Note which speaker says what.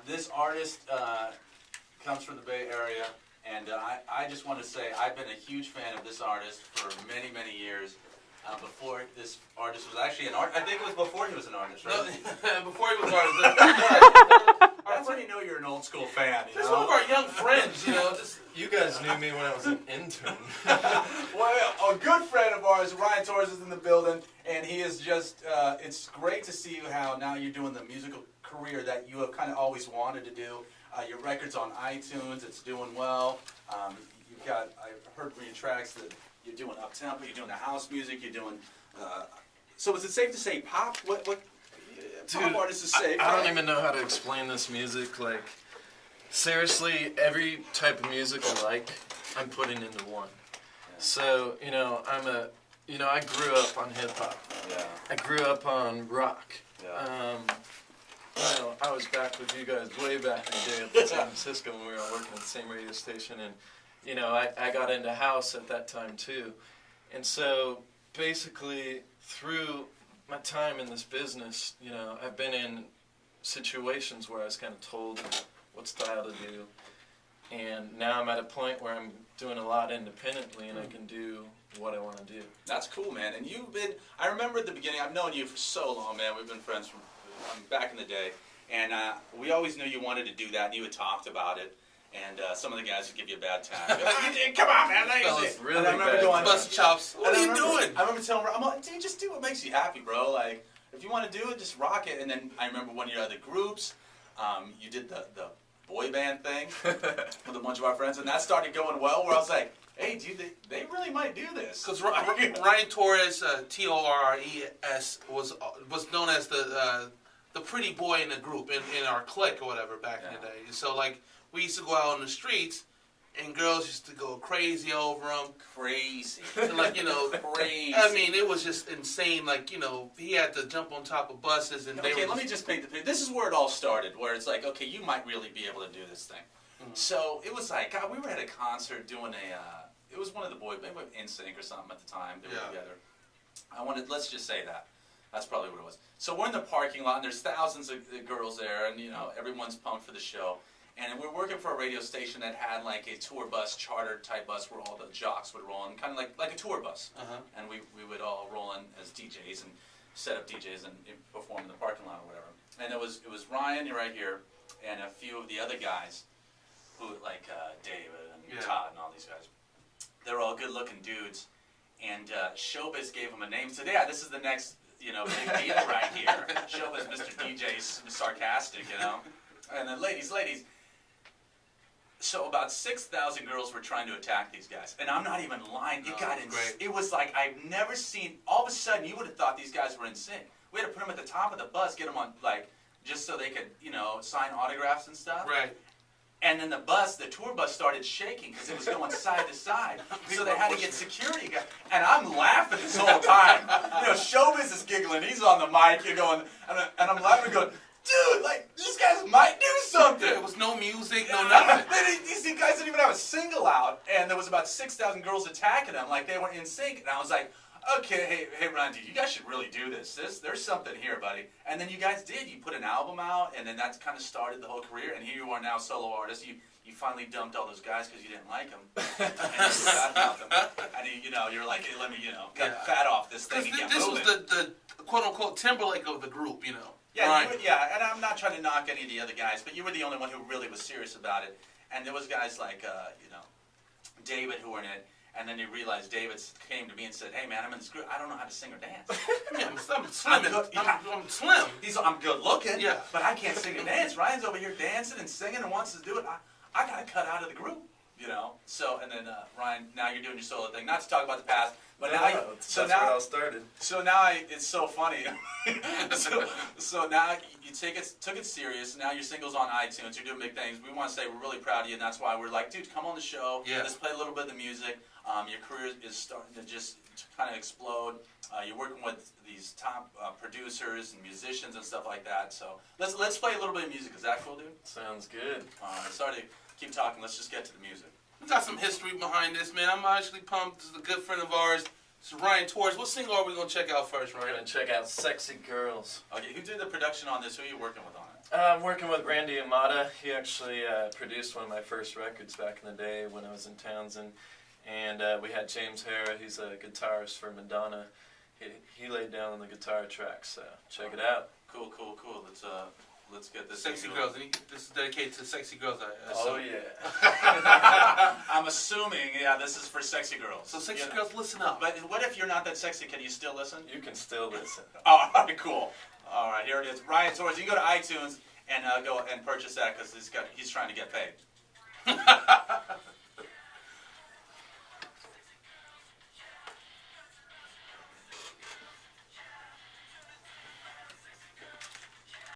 Speaker 1: This artist comes from the Bay Area, and I just want to say I've been a huge fan of this artist for many, many years. Before this artist was actually an artist. I think it was before he was an artist, right?
Speaker 2: No, before he was an artist.
Speaker 1: That's when you know you're an old school fan.
Speaker 2: Just one of our young friends,
Speaker 3: You guys knew me when I was an intern.
Speaker 1: Well, a good friend of ours, Ryan Torres, is in the building, and he is just, it's great to see how now you're doing the musical career that you have kind of always wanted to do. Your record's on iTunes, it's doing well. You've got, I've heard from your tracks that you're doing up-tempo, you're doing the house music, you're doing, so is it safe to say pop? What
Speaker 3: Dude,
Speaker 1: pop artist is safe?
Speaker 3: I don't even know how to explain this music. Like, seriously, every type of music I like, I'm putting into one. Yeah. So, I grew up on hip-hop.
Speaker 1: Yeah.
Speaker 3: I grew up on rock.
Speaker 1: Yeah.
Speaker 3: I was back with you guys way back in the day up in San Francisco when we were all working at the same radio station, and I got into house at that time too. And so basically through my time in this business, I've been in situations where I was kind of told what style to do, and now I'm at a point where I'm doing a lot independently and I can do what I want to do.
Speaker 1: That's cool, man. And you've been, I remember at the beginning, I've known you for so long, man. We've been friends from back in the day, and we always knew you wanted to do that, and you had talked about it, and some of the guys would give you a bad time. Come on, man.
Speaker 3: Really
Speaker 1: and I remember going,
Speaker 2: bust chops. What are you doing?
Speaker 1: I remember telling her, I'm like, dude, just do what makes you happy, bro. Like, if you want to do it, just rock it. And then I remember one of your other groups, you did the boy band thing with a bunch of our friends, and that started going well, where I was like, hey, dude, they really might do this.
Speaker 2: Because Ryan Torres, Torres, was known as the pretty boy in the group, in our clique or whatever back in the day. So, like, we used to go out on the streets, and girls used to go crazy over him.
Speaker 1: Crazy.
Speaker 2: Like,
Speaker 1: crazy.
Speaker 2: I mean, it was just insane. Like, he had to jump on top of buses, and
Speaker 1: okay, let me just paint the picture. This is where it all started, where it's like, okay, you might really be able to do this thing. Mm-hmm. So it was like, God, we were at a concert doing it was one of the boy bands, NSYNC or something at the time. They were together. Let's just say that. That's probably what it was. So we're in the parking lot, and there's thousands of girls there, and everyone's pumped for the show. And we're working for a radio station that had like a tour bus, chartered type bus, where all the jocks would roll in, kind of like a tour bus. And we would all roll in as DJs and set up DJs and perform in the parking lot or whatever. And it was Ryan, you're right here, and a few of the other guys, who like David and Todd and all these guys. They're all good-looking dudes, and Showbiz gave them a name. So yeah, this is the next big deal right here. Showbiz, Mr. DJ's sarcastic, And then ladies. So about 6,000 girls were trying to attack these guys, and I'm not even lying. It was like I've never seen. All of a sudden, you would have thought these guys were in sync. We had to put them at the top of the bus, get them on just so they could sign autographs and stuff.
Speaker 2: Right.
Speaker 1: And then the tour bus started shaking because it was going side to side. So they had to get security guys. And I'm laughing this whole time. Showbiz is giggling. He's on the mic. You're going, and I'm laughing, going, dude, like, these guys might do something.
Speaker 2: There was no music, no nothing.
Speaker 1: These guys didn't even have a single out. And there was about 6,000 girls attacking them like they were in sync. And I was like, okay, hey, Ron, dude, you guys should really do this. There's something here, buddy. And then you guys did. You put an album out, and then that kind of started the whole career. And here you are now, solo artist. You finally dumped all those guys because you didn't like them. And you forgot about them. And you're like, hey, let me, cut the fat off this thing and get
Speaker 2: this
Speaker 1: moving.
Speaker 2: was the quote-unquote Timberlake of the group,
Speaker 1: Yeah,
Speaker 2: right.
Speaker 1: And I'm not trying to knock any of the other guys, but you were the only one who really was serious about it. And there was guys like, David who were in it. And then you realize David came to me and said, hey, man, I'm in this group. I don't know how to sing or dance.
Speaker 2: I'm slim.
Speaker 1: I'm good looking,
Speaker 2: yeah,
Speaker 1: but I can't sing or dance. Ryan's over here dancing and singing and wants to do it. I got to cut out of the group, So, and then, Ryan, now you're doing your solo thing. Not to talk about the past, but now
Speaker 3: that's where it all started.
Speaker 1: So now it's so funny. so now you took it serious. Now your single's on iTunes. You're doing big things. We want to say we're really proud of you, and that's why we're like, dude, come on the show.
Speaker 2: Yeah.
Speaker 1: Let's play a little bit of the music. Your career is starting to just kind of explode. You're working with these top producers and musicians and stuff like that. So let's play a little bit of music. Is that cool, dude?
Speaker 3: Sounds good.
Speaker 1: Sorry to keep talking. Let's just get to the music.
Speaker 2: We got some history behind this, man. I'm actually pumped. This is a good friend of ours. This is Ryan Torres. What single are we going to check out first, Ryan?
Speaker 3: We're going to check out Sexy Girls.
Speaker 1: Okay, who did the production on this? Who are you working with on it?
Speaker 3: I'm working with Randy Amata. He actually produced one of my first records back in the day when I was in Townsend. And we had James Hara, he's a guitarist for Madonna. He laid down on the guitar track, so check it out.
Speaker 1: Cool. Let's get this.
Speaker 2: Sexy girls. This is dedicated to sexy girls.
Speaker 3: Oh yeah.
Speaker 1: I'm assuming, this is for sexy girls.
Speaker 2: So sexy girls, listen up.
Speaker 1: But what if you're not that sexy? Can you still listen?
Speaker 3: You can still listen.
Speaker 1: Oh, all right, cool. All right, here it is. Ryan Torres. You can go to iTunes and go and purchase that because he's trying to get paid.